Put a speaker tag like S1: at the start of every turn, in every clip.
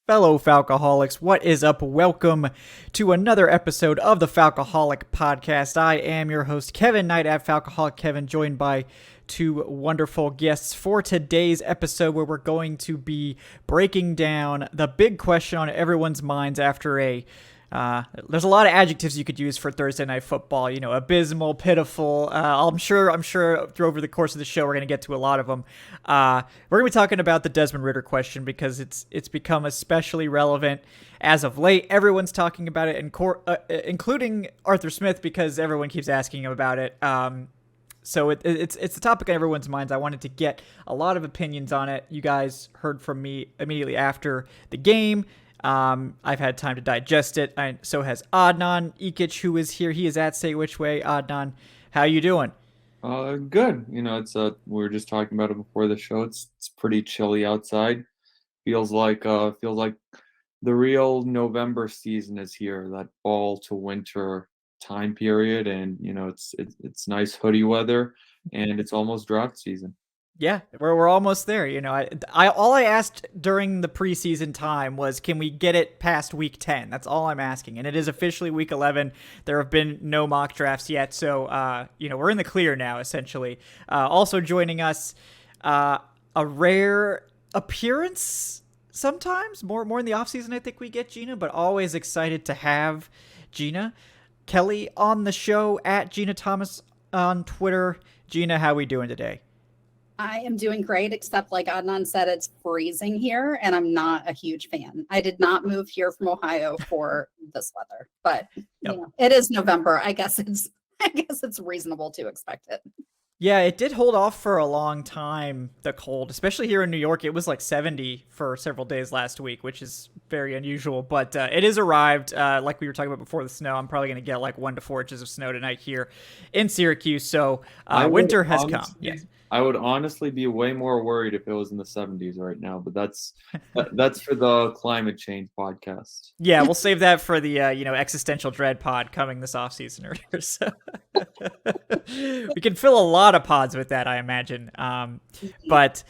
S1: fellow Falcoholics. What is up? Welcome to another episode of the Falcoholic Podcast. I am your host, Kevin Knight at Falcoholic Kevin, joined by two wonderful guests for today's episode, where we're going to be breaking down the big question on everyone's minds after there's a lot of adjectives you could use for Thursday Night Football. You know, abysmal, pitiful. I'm sure through over the course of the show we're going to get to a lot of them. We're going to be talking about the Desmond Ridder question because it's become especially relevant as of late. Everyone's talking about it, including Arthur Smith, because everyone keeps asking him about it. So it's the topic on everyone's minds. I wanted to get a lot of opinions on it. You guys heard from me immediately after the game. I've had time to digest it. So has Adnan Ikic, who is here. He is at Say Which Way. Adnan, how you doing?
S2: Good. You know, it's we were just talking about it before the show. It's pretty chilly outside. Feels like the real November season is here. That fall to winter time period, and you know, it's nice hoodie weather, and it's almost draft season.
S1: Yeah, we're almost there. You know, all I asked during the preseason time was, can we get it past week 10? That's all I'm asking, and it is officially week 11. There have been no mock drafts yet, so we're in the clear now, essentially. Also joining us, a rare appearance sometimes, more in the offseason, I think we get Jeanna, but always excited to have Jeanna Kelley on the show at Jeanna Thomas on Twitter. Jeanna, how we doing today?
S3: I am doing great, except like Adnan said, it's freezing here, and I'm not a huge fan. I did not move here from Ohio for this weather, but
S1: Yep.
S3: You know, it is November. I guess it's reasonable to expect it.
S1: Yeah, it did hold off for a long time, the cold, especially here in New York. It was like 70 for several days last week, which is very unusual, but it has arrived. Like we were talking about before the snow, I'm probably going to get like 1 to 4 inches of snow tonight here in Syracuse, so winter has come. Yes.
S2: I would honestly be way more worried if it was in the 70s right now, but that's for the climate change podcast.
S1: Yeah, we'll save that for the existential dread pod coming this offseason. So we can fill a lot of pods with that, I imagine. But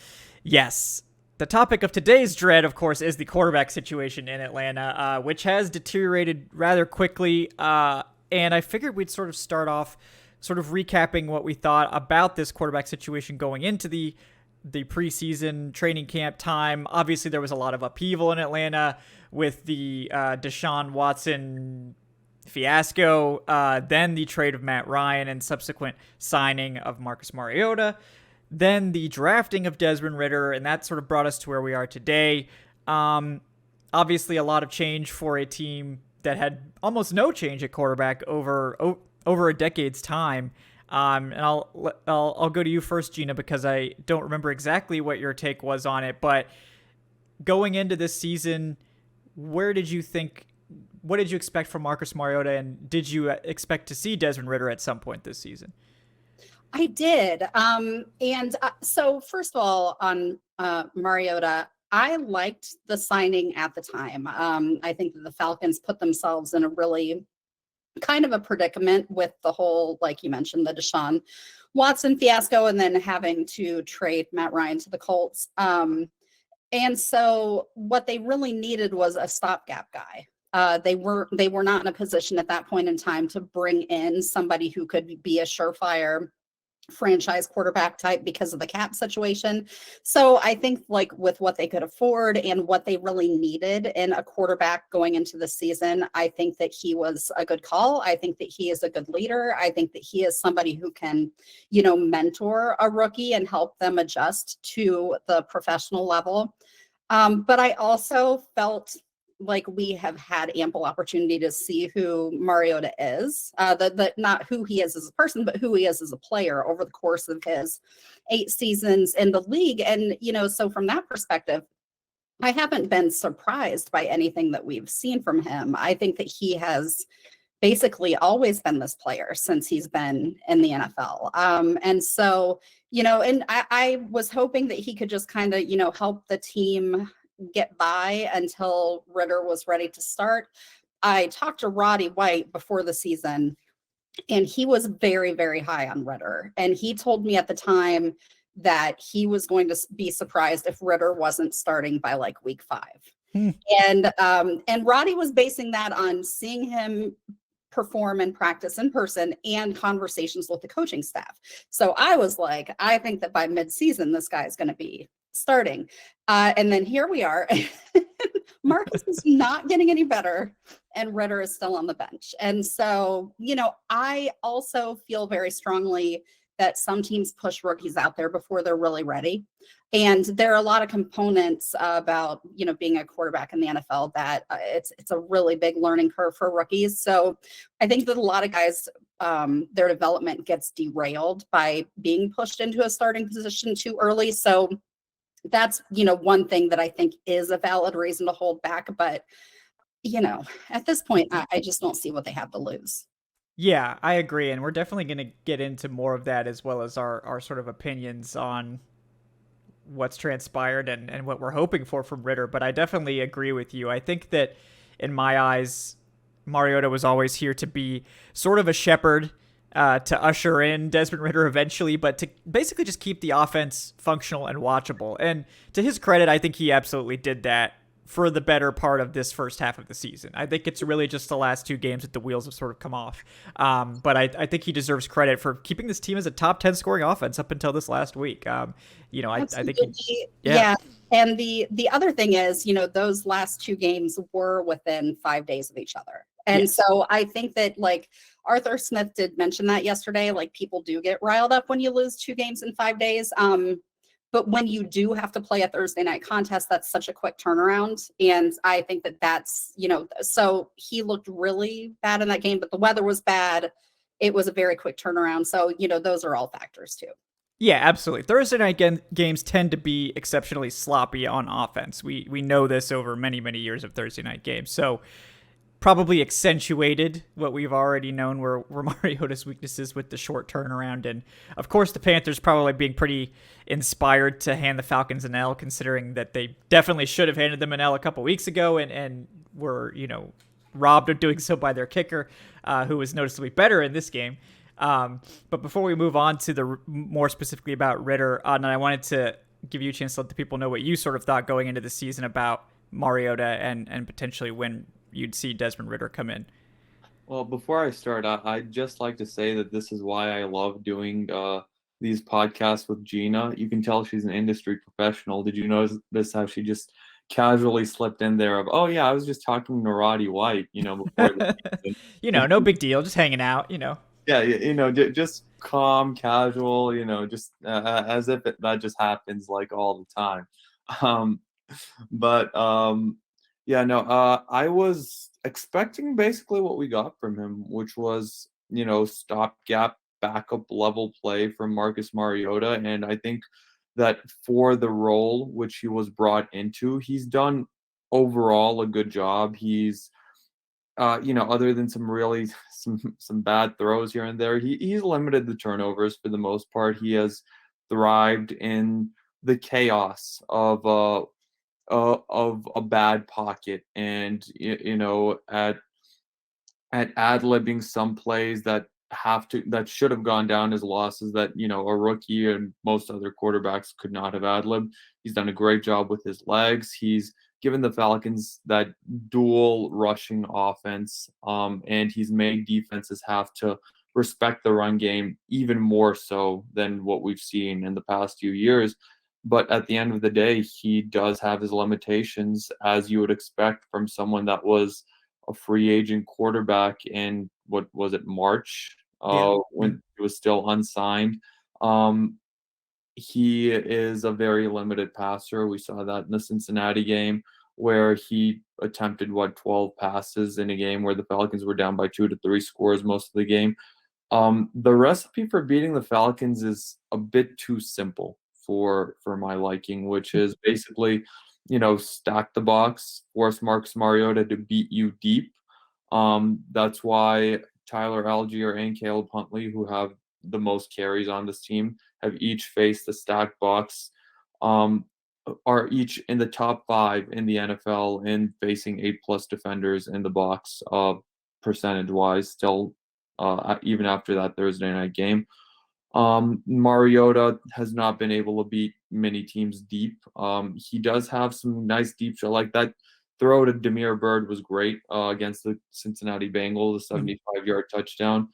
S1: yes, the topic of today's dread, of course, is the quarterback situation in Atlanta, which has deteriorated rather quickly. And I figured we'd sort of start off sort of recapping what we thought about this quarterback situation going into the preseason training camp time. Obviously, there was a lot of upheaval in Atlanta with the Deshaun Watson fiasco, then the trade of Matt Ryan and subsequent signing of Marcus Mariota, then the drafting of Desmond Ridder, and that sort of brought us to where we are today. Obviously, a lot of change for a team that had almost no change at quarterback over a decade's time. And I'll go to you first, Jeanna, because I don't remember exactly what your take was on it, but going into this season, what did you expect from Marcus Mariota, and did you expect to see Desmond Ridder at some point this season?
S3: I did. So first of all, on Mariota, I liked the signing at the time. I think that the Falcons put themselves in a really kind of a predicament with the whole, like you mentioned, the Deshaun Watson fiasco, and then having to trade Matt Ryan to the Colts. And so what they really needed was a stopgap guy. They were not in a position at that point in time to bring in somebody who could be a surefire franchise quarterback type because of the cap situation. So I think like with what they could afford and what they really needed in a quarterback going into the season, I think that he was a good call. I think that he is a good leader. I think that he is somebody who can, mentor a rookie and help them adjust to the professional level. But I also felt like we have had ample opportunity to see who Mariota is, not who he is as a person, but who he is as a player over the course of his 8 seasons in the league. And, so from that perspective, I haven't been surprised by anything that we've seen from him. I think that he has basically always been this player since he's been in the NFL. And so, and I was hoping that he could just kind of, help the team get by until Ritter was ready to start. I talked to Roddy White before the season, and he was very, very high on Ritter. And he told me at the time that he was going to be surprised if Ritter wasn't starting by like week 5. And Roddy was basing that on seeing him perform and practice in person and conversations with the coaching staff. So I was like, I think that by midseason, this guy is going to be starting. And then here we are. Marcus is not getting any better, and Ritter is still on the bench. And so, I also feel very strongly that some teams push rookies out there before they're really ready. And there are a lot of components about, being a quarterback in the NFL that it's a really big learning curve for rookies. So I think that a lot of guys, their development gets derailed by being pushed into a starting position too early. So that's, one thing that I think is a valid reason to hold back. But, at this point, I just don't see what they have to lose.
S1: Yeah, I agree. And we're definitely going to get into more of that, as well as our sort of opinions on what's transpired and what we're hoping for from Ritter. But I definitely agree with you. I think that in my eyes, Mariota was always here to be sort of a shepherd, to usher in Desmond Ridder eventually, but to basically just keep the offense functional and watchable. And to his credit, I think he absolutely did that for the better part of this first half of the season. I think it's really just the last 2 games that the wheels have sort of come off. But I think he deserves credit for keeping this team as a top 10 scoring offense up until this last week. I think
S3: yeah. And the other thing is, those last 2 games were within 5 days of each other. And so I think that, like, Arthur Smith did mention that yesterday, like, people do get riled up when you lose 2 games in 5 days. But when you do have to play a Thursday night contest, that's such a quick turnaround. And I think that that's, so he looked really bad in that game, but the weather was bad. It was a very quick turnaround. So, those are all factors too.
S1: Yeah, absolutely. Thursday night games tend to be exceptionally sloppy on offense. We know this over many, many years of Thursday night games. So probably accentuated what we've already known were Mariota's weaknesses with the short turnaround. And of course, the Panthers probably being pretty inspired to hand the Falcons an L, considering that they definitely should have handed them an L a couple weeks ago and were, robbed of doing so by their kicker, who was noticeably better in this game. But before we move on to the more specifically about Ritter, Adnan, I wanted to give you a chance to let the people know what you sort of thought going into the season about Mariota and potentially when you'd see Desmond Ridder come in.
S2: Well, before I start, I'd just like to say that this is why I love doing these podcasts with Jeanna. You can tell she's an industry professional. Did you notice how she just casually slipped in there of, oh yeah, I was just talking to Roddy White, before the season.
S1: No big deal, just hanging out,
S2: Yeah, just calm, casual, just as if that just happens like all the time. I was expecting basically what we got from him, which was, stopgap backup level play from Marcus Mariota. And I think that for the role which he was brought into, he's done overall a good job. He's, other than some bad throws here and there, he's limited the turnovers for the most part. He has thrived in the chaos of a bad pocket, and at ad-libbing some plays that should have gone down as losses that a rookie and most other quarterbacks could not have ad-libbed. He's done a great job with his legs. He's given the Falcons that dual rushing offense, and he's made defenses have to respect the run game even more so than what we've seen in the past few years. But at the end of the day, he does have his limitations, as you would expect from someone that was a free agent quarterback in, what was it, March, when he was still unsigned. He is a very limited passer. We saw that in the Cincinnati game, where he attempted 12 passes in a game where the Falcons were down by 2 to 3 scores most of the game. The recipe for beating the Falcons is a bit too simple for my liking, which is basically, stack the box, force Marcus Mariota to beat you deep. That's why Tyler Algier and Caleb Huntley, who have the most carries on this team, have each faced the stacked box, are each in the top 5 in the NFL in facing 8+ defenders in the box, percentage-wise, still, even after that Thursday night game. Mariota has not been able to beat many teams deep. He does have some nice deep shot, like that throw to Damiere Byrd was great against the Cincinnati Bengals, a 75-yard touchdown.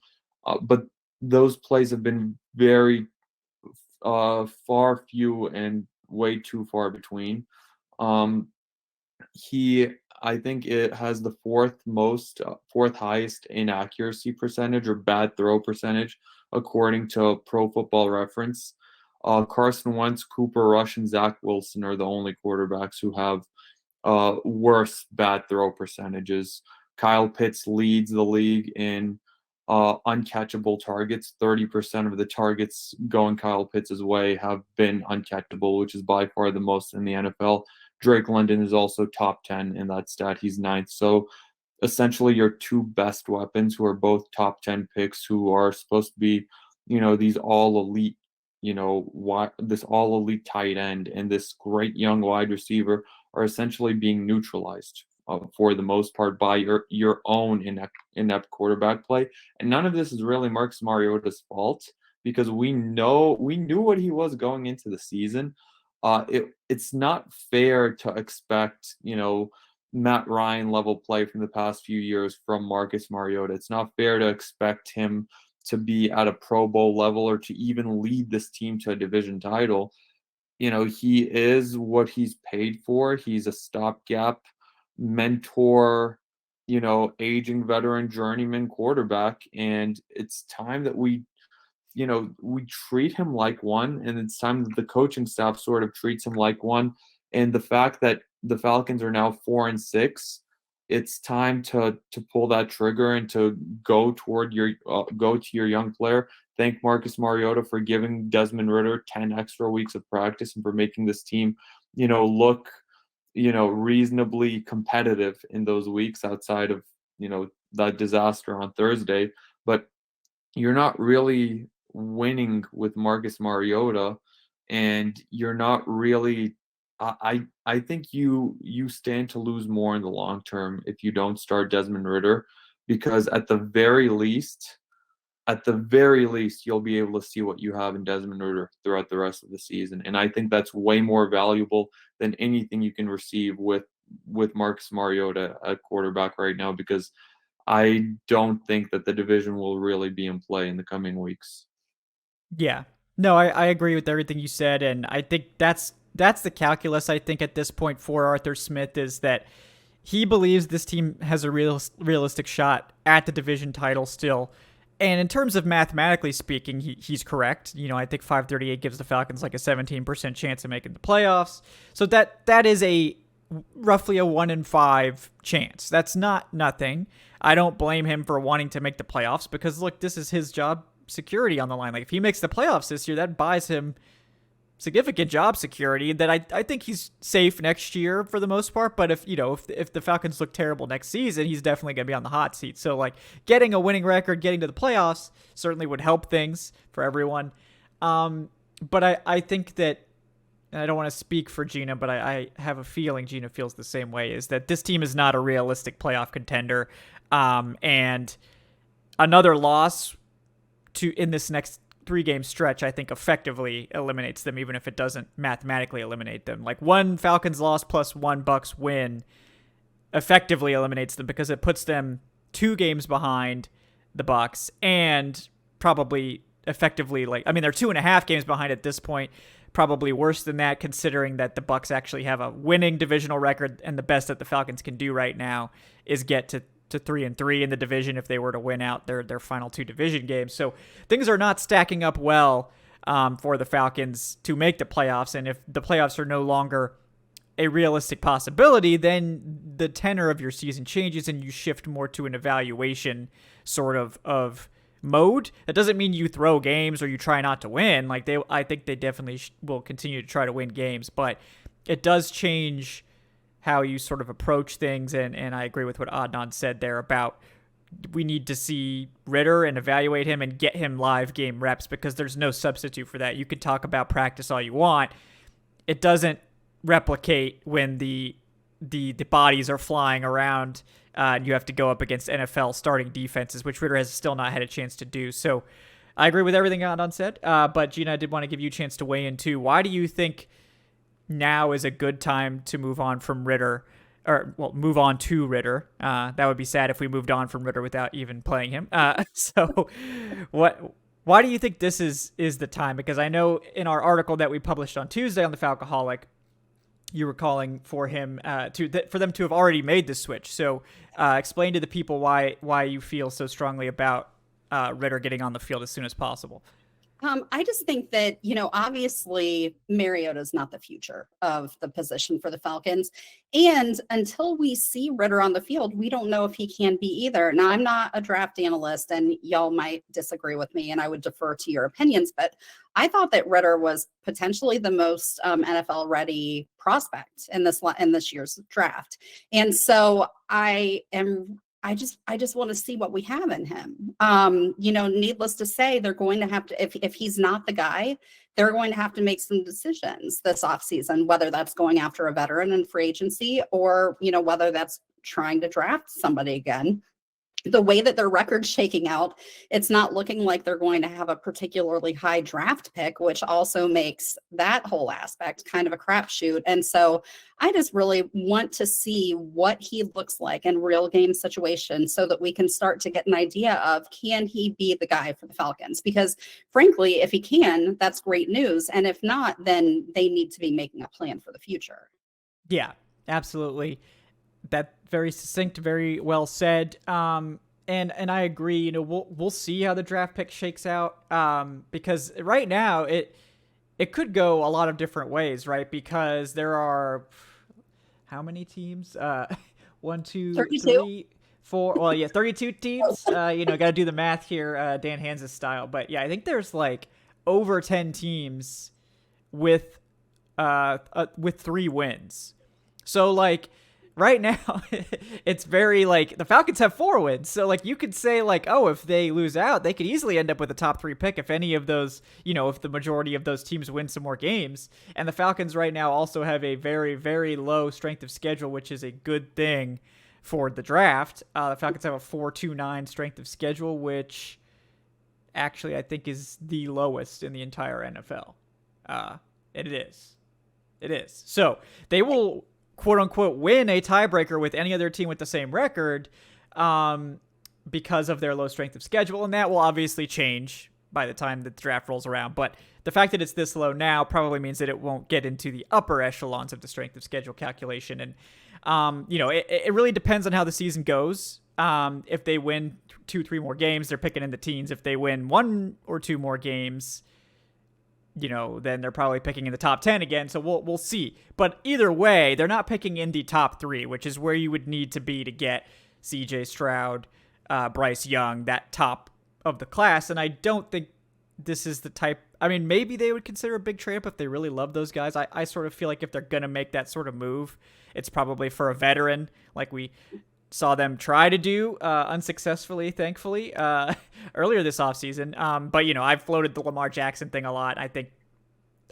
S2: But those plays have been very far few and way too far between. I think it has the fourth highest inaccuracy percentage or bad throw percentage, according to Pro Football Reference. Carson Wentz, Cooper Rush, and Zach Wilson are the only quarterbacks who have worse bad throw percentages. Kyle Pitts leads the league in uncatchable targets. 30% of the targets going Kyle Pitts' way have been uncatchable, which is by far the most in the NFL. Drake London is also top 10 in that stat. He's 9th. So essentially your two best weapons, who are both top 10 picks, who are supposed to be, these all elite, this all elite tight end and this great young wide receiver, are essentially being neutralized for the most part by your own inept quarterback play. And none of this is really Marcus Mariota's fault, because we knew what he was going into the season. It's not fair to expect, Matt Ryan level play from the past few years from Marcus Mariota. It's not fair to expect him to be at a Pro Bowl level or to even lead this team to a division title. He is what he's paid for. He's a stopgap mentor, aging veteran journeyman quarterback. And it's time that we treat him like one, and it's time that the coaching staff sort of treats him like one. And the fact that the Falcons are now 4-6, it's time to pull that trigger and to go to your young player. Thank Marcus Mariota for giving Desmond Ridder 10 extra weeks of practice and for making this team, look, reasonably competitive in those weeks outside of, that disaster on Thursday. But you're not really winning with Marcus Mariota, and you're not really. I think you stand to lose more in the long term if you don't start Desmond Ridder, because at the very least, you'll be able to see what you have in Desmond Ridder throughout the rest of the season. And I think that's way more valuable than anything you can receive with Marcus Mariota at quarterback right now, because I don't think that the division will really be in play in the coming weeks.
S1: Yeah. No, I agree with everything you said, and I think that's the calculus, I think, at this point for Arthur Smith, is that he believes this team has a realistic shot at the division title still. And in terms of mathematically speaking, he's correct. I think 538 gives the Falcons like a 17% chance of making the playoffs. So that is a roughly a 1 in 5 chance. That's not nothing. I don't blame him for wanting to make the playoffs, because look, this is his job security on the line. Like, if he makes the playoffs this year, that buys him significant job security that I think he's safe next year for the most part. But if the Falcons look terrible next season, he's definitely going to be on the hot seat. So like, getting a winning record, getting to the playoffs certainly would help things for everyone. But I think that, and I don't want to speak for Jeanna, but I have a feeling Jeanna feels the same way, is that this team is not a realistic playoff contender. And another loss in this next 3-game stretch, I think, effectively eliminates them, even if it doesn't mathematically eliminate them. Like, one Falcons loss plus one Bucs win effectively eliminates them, because it puts them 2 games behind the Bucs, and probably effectively, they're 2.5 games behind at this point. Probably worse than that, considering that the Bucs actually have a winning divisional record, and the best that the Falcons can do right now is get to 3-3 in the division if they were to win out their final 2 division games. So things are not stacking up well for the Falcons to make the playoffs. And if the playoffs are no longer a realistic possibility, then the tenor of your season changes and you shift more to an evaluation sort of mode. That doesn't mean you throw games or you try not to win. I think they definitely will continue to try to win games, but it does change how you sort of approach things. And I agree with what Adnan said there about, we need to see Ritter and evaluate him and get him live game reps, because there's no substitute for that. You could talk about practice all you want. It doesn't replicate when the bodies are flying around and you have to go up against NFL starting defenses, which Ritter has still not had a chance to do. So I agree with everything Adnan said. But Jeanna, I did want to give you a chance to weigh in too. Why do you think now is a good time to move on from Ritter? move on to Ritter. That would be sad if we moved on from Ritter without even playing him. So why do you think this is the time? Because I know in our article that we published on Tuesday on the Falcoholic, you were calling for him for them to have already made this switch. So explain to the people why you feel so strongly about Ritter getting on the field as soon as possible.
S3: I just think that, obviously Mariota is not the future of the position for the Falcons. And until we see Ritter on the field, we don't know if he can be either. Now, I'm not a draft analyst and y'all might disagree with me and I would defer to your opinions, but I thought that Ritter was potentially the most NFL ready prospect in this year's draft. And so I just want to see what we have in him. Needless to say, they're going to have to, if he's not the guy, they're going to have to make some decisions this offseason, whether that's going after a veteran in free agency or, whether that's trying to draft somebody again. The way that their record's shaking out, it's not looking like they're going to have a particularly high draft pick, which also makes that whole aspect kind of a crapshoot. And so I just really want to see what he looks like in real game situations so that we can start to get an idea of, can he be the guy for the Falcons? Because frankly, if he can, that's great news. And if not, then they need to be making a plan for the future.
S1: Yeah, absolutely. That very succinct, very well said. And I agree. We'll see how the draft pick shakes out. Because right now it could go a lot of different ways, right? Because there are how many teams? 1, 2,
S3: 32.
S1: 3, 4. Well, yeah, 32 teams. Got to do the math here, Dan Hanses style. But yeah, I think there's like over 10 teams with 3 wins. So like. Right now, it's very like the Falcons have 4 wins. So like you could say like, oh, if they lose out, they could easily end up with a top 3 pick if any of those, if the majority of those teams win some more games. And the Falcons right now also have a very, very low strength of schedule, which is a good thing for the draft. The Falcons have a 4.29 strength of schedule, which actually I think is the lowest in the entire NFL. And it is. It is. So they will, quote unquote, win a tiebreaker with any other team with the same record because of their low strength of schedule. And that will obviously change by the time the draft rolls around. But the fact that it's this low now probably means that it won't get into the upper echelons of the strength of schedule calculation. And, it really depends on how the season goes. If they win 2-3 more games, they're picking in the teens. If they win 1 or 2 more games, then they're probably picking in the top 10 again. So we'll see. But either way, they're not picking in the top 3, which is where you would need to be to get CJ Stroud, Bryce Young, that top of the class. And I don't think this is the type. I mean, maybe they would consider a big trade up if they really love those guys. I sort of feel like if they're going to make that sort of move, it's probably for a veteran like we saw them try to do unsuccessfully, thankfully, earlier this offseason. But, I've floated the Lamar Jackson thing a lot. I think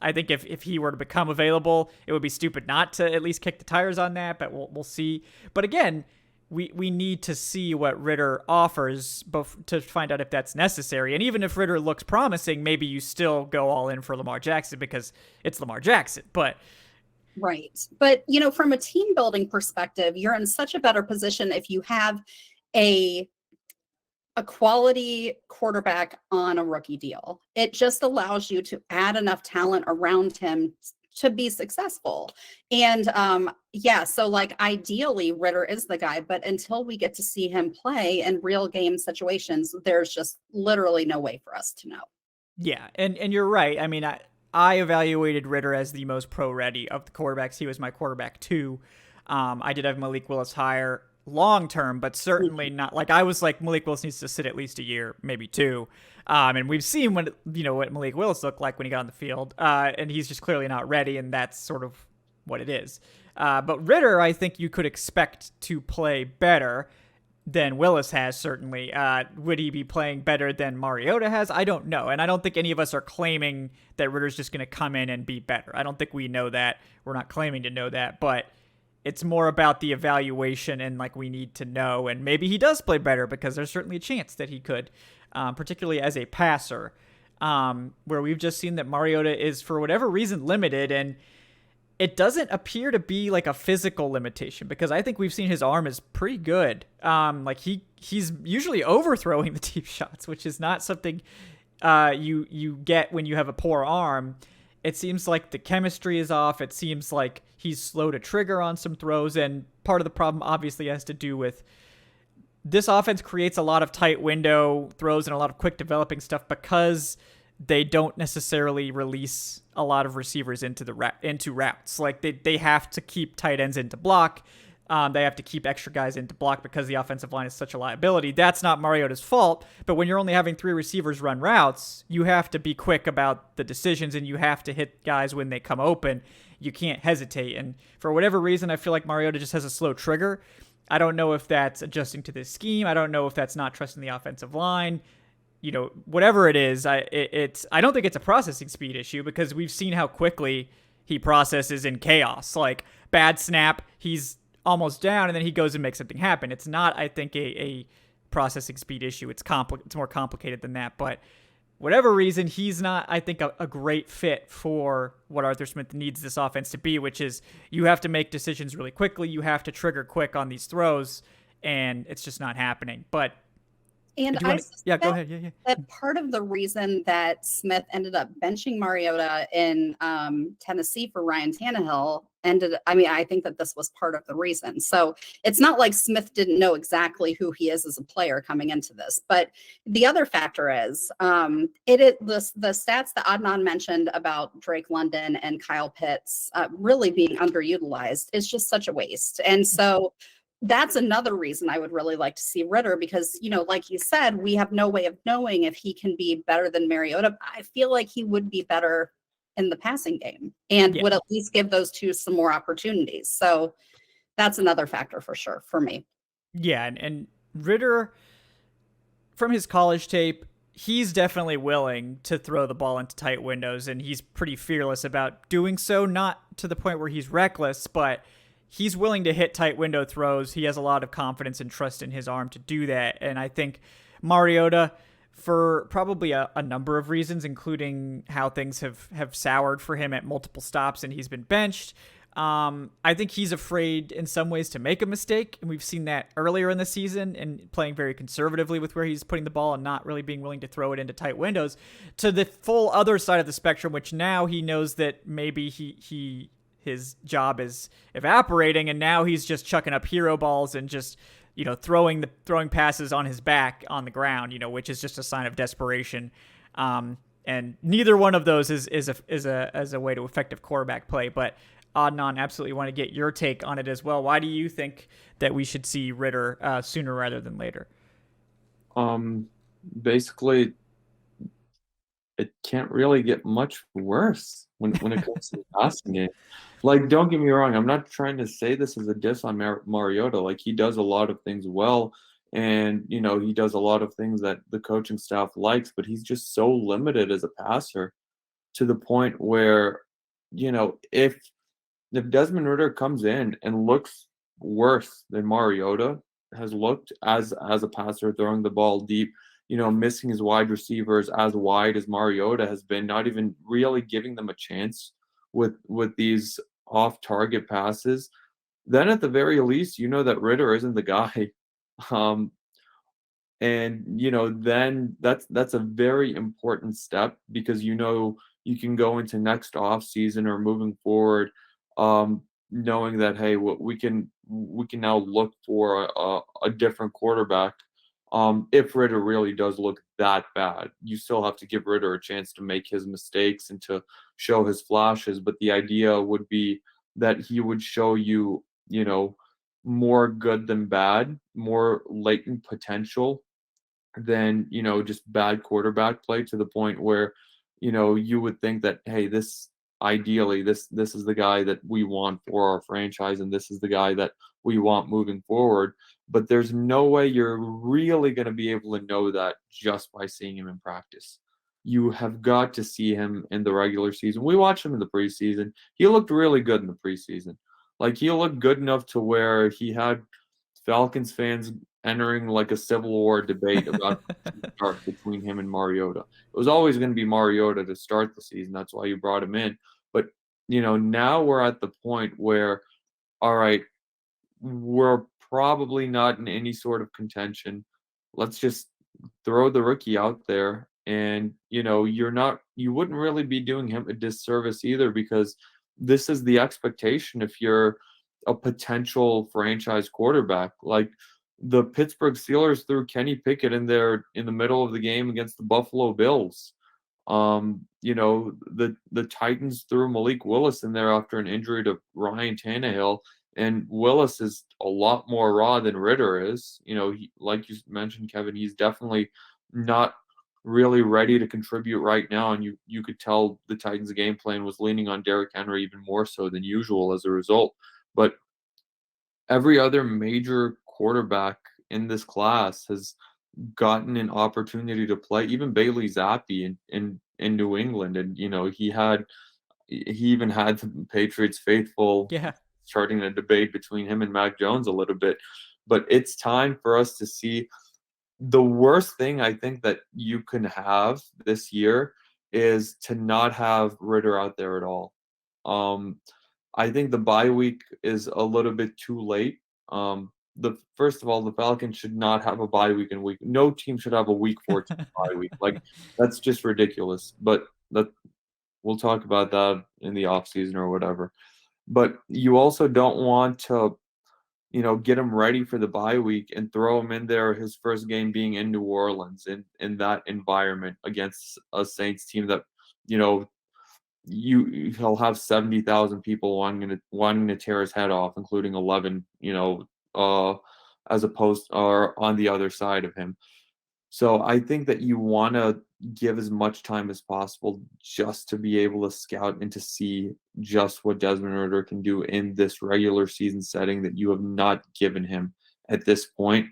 S1: if he were to become available, it would be stupid not to at least kick the tires on that, but we'll see. But again, we need to see what Ritter offers to find out if that's necessary. And even if Ritter looks promising, maybe you still go all in for Lamar Jackson because it's Lamar Jackson. But
S3: right. But, from a team building perspective, you're in such a better position if you have a quality quarterback on a rookie deal. It just allows you to add enough talent around him to be successful. And so like ideally Ritter is the guy, but until we get to see him play in real game situations, there's just literally no way for us to know.
S1: Yeah. And you're right. I mean, I evaluated Ritter as the most pro-ready of the quarterbacks. He was my quarterback 2. I did have Malik Willis higher long-term, but certainly not. Like, I was like, Malik Willis needs to sit at least a year, maybe 2. And we've seen what Malik Willis looked like when he got on the field. And he's just clearly not ready, and that's sort of what it is. But Ritter, I think you could expect to play better than Willis has, certainly. Would he be playing better than Mariota has? I don't know. And I don't think any of us are claiming that Ritter's just going to come in and be better. I don't think we know that. We're not claiming to know that. But it's more about the evaluation and, like, we need to know. And maybe he does play better because there's certainly a chance that he could, particularly as a passer, where we've just seen that Mariota is, for whatever reason, limited. And it doesn't appear to be like a physical limitation, because I think we've seen his arm is pretty good. Like he's usually overthrowing the deep shots, which is not something you get when you have a poor arm. It seems like the chemistry is off. It seems like he's slow to trigger on some throws, and part of the problem obviously has to do with this offense creates a lot of tight window throws and a lot of quick developing stuff because they don't necessarily release a lot of receivers into routes. Like they have to keep tight ends into block. They have to keep extra guys into block because the offensive line is such a liability. That's not Mariota's fault, but when you're only having 3 receivers run routes, you have to be quick about the decisions and you have to hit guys when they come open. You can't hesitate. And for whatever reason, I feel like Mariota just has a slow trigger. I don't know if that's adjusting to this scheme. I don't know if that's not trusting the offensive line. Whatever it is, I don't think it's a processing speed issue, because we've seen how quickly he processes in chaos. Like bad snap, he's almost down, and then he goes and makes something happen. It's not, I think, a processing speed issue. It's more complicated than that. But whatever reason, he's not, I think, a great fit for what Arthur Smith needs this offense to be, which is you have to make decisions really quickly. You have to trigger quick on these throws, and it's just not happening. But
S3: and
S1: go ahead. Yeah.
S3: That part of the reason that Smith ended up benching Mariota in Tennessee for Ryan Tannehill I think that this was part of the reason. So it's not like Smith didn't know exactly who he is as a player coming into this. But the other factor is the stats that Adnan mentioned about Drake London and Kyle Pitts really being underutilized is just such a waste. And so that's another reason I would really like to see Ritter, because, like you said, we have no way of knowing if he can be better than Mariota. I feel like he would be better in the passing game and would at least give those two some more opportunities. So that's another factor for sure for me.
S1: Yeah. And Ritter, from his college tape, he's definitely willing to throw the ball into tight windows, and he's pretty fearless about doing so, not to the point where he's reckless, but he's willing to hit tight window throws. He has a lot of confidence and trust in his arm to do that. And I think Mariota, for probably a number of reasons, including how things have soured for him at multiple stops and he's been benched, I think he's afraid in some ways to make a mistake. And we've seen that earlier in the season, and playing very conservatively with where he's putting the ball and not really being willing to throw it into tight windows, to the full other side of the spectrum, which now he knows that maybe his job is evaporating, and now he's just chucking up hero balls and just, throwing passes on his back on the ground, which is just a sign of desperation. And neither one of those is a way to effective quarterback play. But Adnan, absolutely want to get your take on it as well. Why do you think that we should see Ritter sooner rather than later?
S2: Basically, it can't really get much worse when it comes to the passing game. Like, don't get me wrong, I'm not trying to say this as a diss on Mariota. Like, he does a lot of things well, and, he does a lot of things that the coaching staff likes, but he's just so limited as a passer, to the point where, if Desmond Ridder comes in and looks worse than Mariota has looked as a passer, throwing the ball deep, missing his wide receivers as wide as Mariota has been, not even really giving them a chance with these off-target passes, then at the very least, that Ritter isn't the guy. And, then that's a very important step, because, you can go into next off season or moving forward, knowing that, hey, we can now look for a different quarterback. If Ritter really does look that bad, you still have to give Ritter a chance to make his mistakes and to show his flashes. But the idea would be that he would show you, more good than bad, more latent potential than, just bad quarterback play, to the point where, you would think that, hey, this is the guy that we want for our franchise, and this is the guy that we want moving forward. But there's no way you're really going to be able to know that just by seeing him in practice. You have got to see him in the regular season. We watched him in the preseason. He looked really good in the preseason. Like, he looked good enough to where he had Falcons fans entering like a Civil War debate about the start between him and Mariota. It was always going to be Mariota to start the season. That's why you brought him in. But now we're at the point where, all right, we're probably not in any sort of contention. Let's just throw the rookie out there. And, you wouldn't really be doing him a disservice either, because this is the expectation if you're a potential franchise quarterback. Like, the Pittsburgh Steelers threw Kenny Pickett in there in the middle of the game against the Buffalo Bills. The Titans threw Malik Willis in there after an injury to Ryan Tannehill, and Willis is a lot more raw than Ritter is. Like you mentioned, Kevin, he's definitely not really ready to contribute right now, and you could tell the Titans' game plan was leaning on Derrick Henry even more so than usual as a result. But every other major quarterback in this class has gotten an opportunity to play. Even Bailey Zappi in New England, and he even had the Patriots faithful starting a debate between him and Mac Jones a little bit. But it's time for us to see. The worst thing I think that you can have this year is to not have Ritter out there at all. I think the bye week is a little bit too late. First of all, the Falcons should not have a bye week in week. No team should have a week 14 bye week. Like, that's just ridiculous. But we'll talk about that in the offseason or whatever. But you also don't want to, get him ready for the bye week and throw him in there, his first game being in New Orleans in that environment against a Saints team that, he'll have 70,000 people wanting to tear his head off, including 11, as opposed or on the other side of him. So I think that you want to give as much time as possible just to be able to scout and to see just what Desmond Ridder can do in this regular season setting that you have not given him at this point.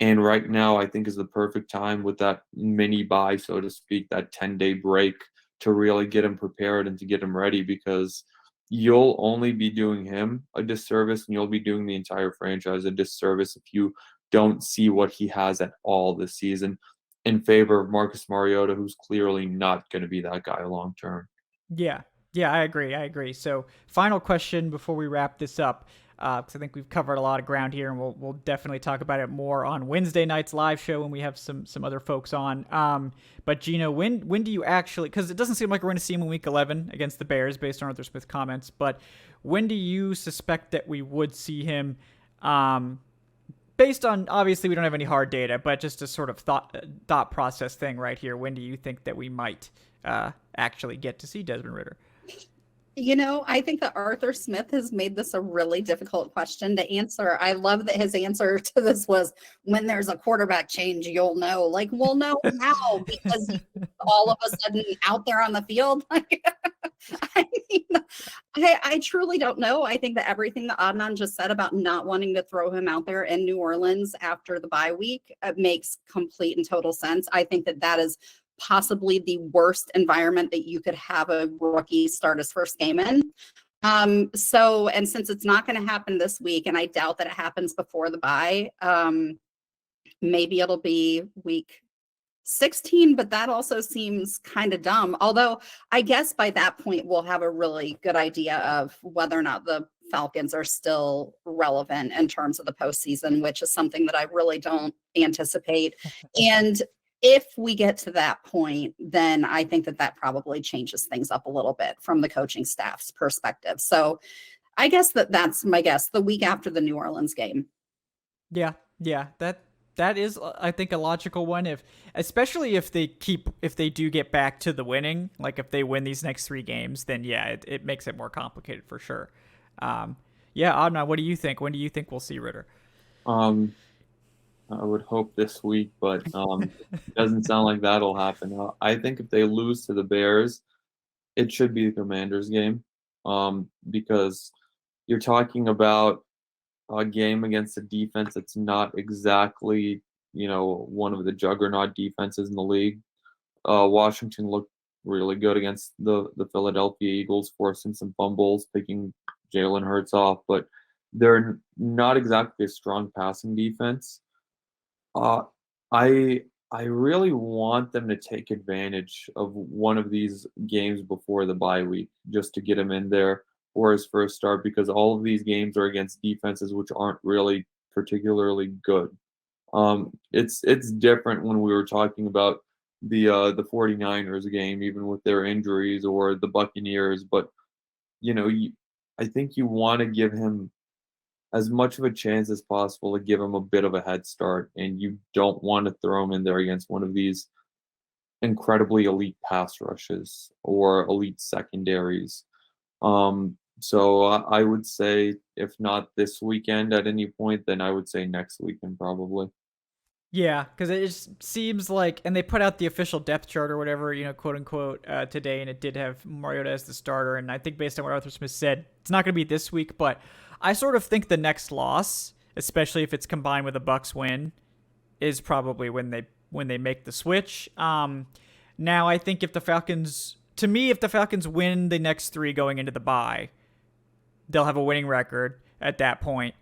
S2: And right now, I think is the perfect time with that mini bye, so to speak, that 10-day break, to really get him prepared and to get him ready, because you'll only be doing him a disservice and you'll be doing the entire franchise a disservice if you don't see what he has at all this season in favor of Marcus Mariota, who's clearly not going to be that guy long term.
S1: Yeah, I agree. So, final question before we wrap this up, because I think we've covered a lot of ground here, and we'll definitely talk about it more on Wednesday night's live show when we have some other folks on. But Gina, when do you actually? Because it doesn't seem like we're going to see him in Week 11 against the Bears, based on Arthur Smith's comments. But when do you suspect that we would see him? Based on, obviously, we don't have any hard data, but just a sort of thought process thing right here. When do you think that we might actually get to see Desmond Ridder?
S3: I think that Arthur Smith has made this a really difficult question to answer. I love that his answer to this was, when there's a quarterback change, you'll know. Like, we'll know now because he's all of a sudden out there on the field. I truly don't know. I think that everything that Adnan just said about not wanting to throw him out there in New Orleans after the bye week makes complete and total sense. I think that is possibly the worst environment that you could have a rookie start his first game in. And since it's not going to happen this week, and I doubt that it happens before the bye, maybe it'll be week 16, but that also seems kind of dumb. Although I guess by that point, we'll have a really good idea of whether or not the Falcons are still relevant in terms of the postseason, which is something that I really don't anticipate. And if we get to that point, then I think that probably changes things up a little bit from the coaching staff's perspective. So I guess that's my guess, the week after the New Orleans game.
S1: Yeah, that is, I think, a logical one. Especially if they do get back to the winning, like if they win these next 3 games, then yeah, it makes it more complicated for sure. Adnan, what do you think? When do you think we'll see Ritter?
S2: I would hope this week, but it doesn't sound like that'll happen. I think if they lose to the Bears, it should be the Commanders game, because you're talking about a game against a defense that's not exactly, one of the juggernaut defenses in the league. Washington looked really good against the Philadelphia Eagles, forcing some fumbles, picking Jalen Hurts off, but they're not exactly a strong passing defense. I I really want them to take advantage of one of these games before the bye week just to get him in there for his first start because all of these games are against defenses which aren't really particularly good. It's different when we were talking about the 49ers game, even with their injuries, or the Buccaneers, but I think you want to give him as much of a chance as possible to give him a bit of a head start, and you don't want to throw him in there against one of these incredibly elite pass rushes or elite secondaries. So I would say if not this weekend at any point, then I would say next weekend probably.
S1: Yeah, because it just seems like, and they put out the official depth chart or whatever, quote unquote, today, and it did have Mariota as the starter. And I think based on what Arthur Smith said, it's not going to be this week, but I sort of think the next loss, especially if it's combined with a Bucks win, is probably when they make the switch. Now I think if the Falcons win the next 3 going into the bye, they'll have a winning record at that point.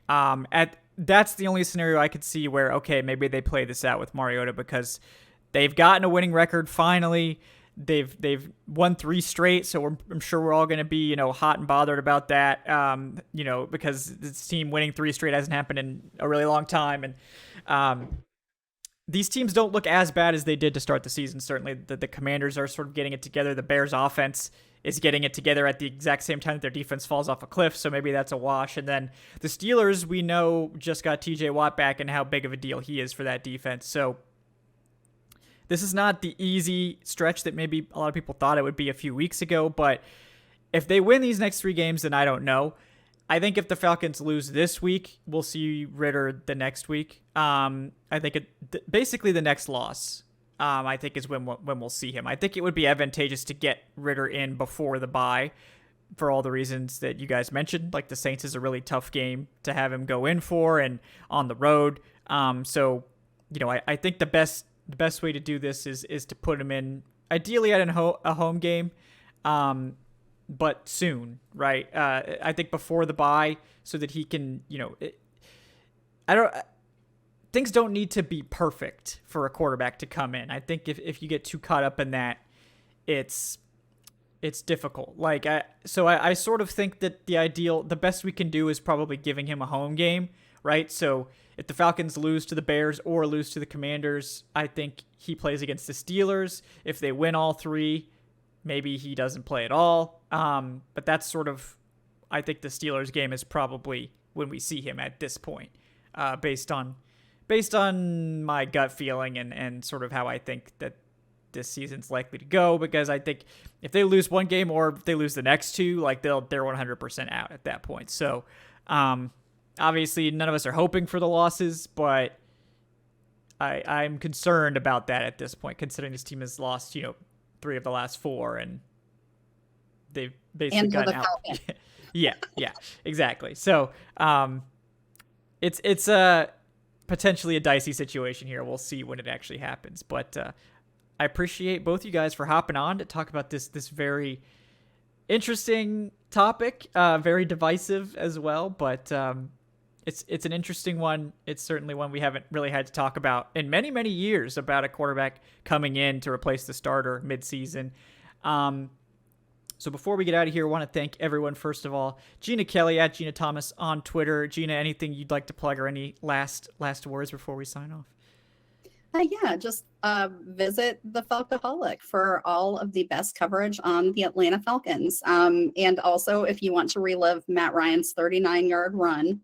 S1: That's the only scenario I could see where, okay, maybe they play this out with Mariota because they've gotten a winning record finally. They've won 3 straight, so I'm sure we're all going to be hot and bothered about that. Because this team winning 3 straight hasn't happened in a really long time, and these teams don't look as bad as they did to start the season. Certainly, the Commanders are sort of getting it together. The Bears' offense is getting it together at the exact same time that their defense falls off a cliff, so maybe that's a wash. And then the Steelers, we know, just got TJ Watt back and how big of a deal he is for that defense. So this is not the easy stretch that maybe a lot of people thought it would be a few weeks ago, but if they win these next 3 games, then I don't know. I think if the Falcons lose this week, we'll see Ritter the next week. I think basically the next loss, I think, is when we'll see him. I think it would be advantageous to get Ritter in before the bye for all the reasons that you guys mentioned. Like the Saints is a really tough game to have him go in for and on the road. So I think the best way to do this is to put him in ideally at a home game. But soon, right? I think before the bye, so that he can, things don't need to be perfect for a quarterback to come in. I think if you get too caught up in that, it's difficult. I sort of think that the best we can do is probably giving him a home game, right? So if the Falcons lose to the Bears or lose to the Commanders, I think he plays against the Steelers. If they win all 3, maybe he doesn't play at all. But that's sort of, I think the Steelers game is probably when we see him at this point, based on my gut feeling and sort of how I think that this season's likely to go. Because I think if they lose one game or if they lose the next 2, they're 100% out at that point. So obviously none of us are hoping for the losses, but I'm concerned about that at this point, considering this team has lost 3 of the last 4, and they've basically gotten out. yeah, exactly. So it's potentially a dicey situation here. We'll see when it actually happens. But I appreciate both you guys for hopping on to talk about this very interesting topic, very divisive as well. But it's an interesting one. It's certainly one we haven't really had to talk about in many, many years, about a quarterback coming in to replace the starter midseason. So before we get out of here, I want to thank everyone, first of all. Jeanna Kelley at Jeanna Thomas on Twitter. Jeanna, anything you'd like to plug or any last words before we sign off?
S3: Just visit the Falcoholic for all of the best coverage on the Atlanta Falcons. And also, if you want to relive Matt Ryan's 39-yard run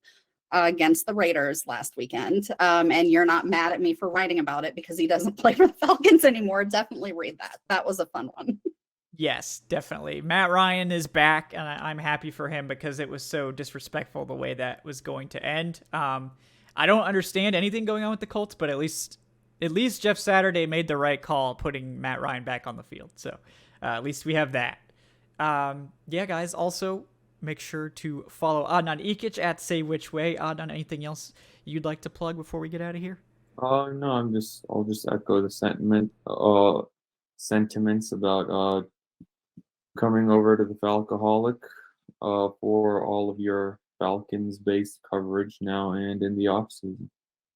S3: against the Raiders last weekend, and you're not mad at me for writing about it because he doesn't play for the Falcons anymore, definitely read that. That was a fun one.
S1: Yes, definitely. Matt Ryan is back, and I'm happy for him because it was so disrespectful the way that was going to end. I don't understand anything going on with the Colts, but at least Jeff Saturday made the right call putting Matt Ryan back on the field. So at least we have that. Guys, also make sure to follow Adnan Ikic at Say Which Way. Adnan, anything else you'd like to plug before we get out of here?
S2: No, I'll just echo the sentiments about coming over to the Falcoholic for all of your Falcons-based coverage now and in the off season.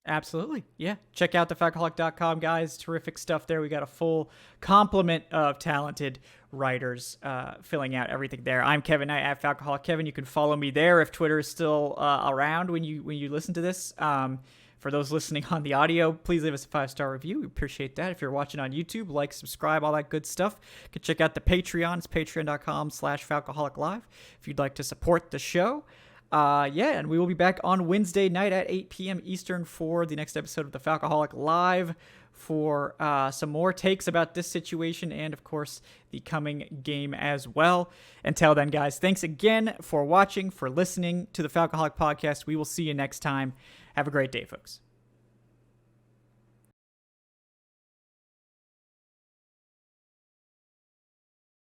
S1: Absolutely. Yeah. Check out thefalcoholic.com, guys. Terrific stuff there. We got a full complement of talented writers filling out everything there. I'm Kevin Knight at Falcoholic Kevin. You can follow me there if Twitter is still around when you listen to this. For those listening on the audio, please leave us a 5-star review. We appreciate that. If you're watching on YouTube, like, subscribe, all that good stuff. You can check out the Patreon. It's patreon.com/Falcoholic Live if you'd like to support the show. And we will be back on Wednesday night at 8 p.m. Eastern for the next episode of the Falcoholic Live for some more takes about this situation and, of course, the coming game as well. Until then, guys, thanks again for watching, for listening to the Falcoholic Podcast. We will see you next time. Have a great day, folks.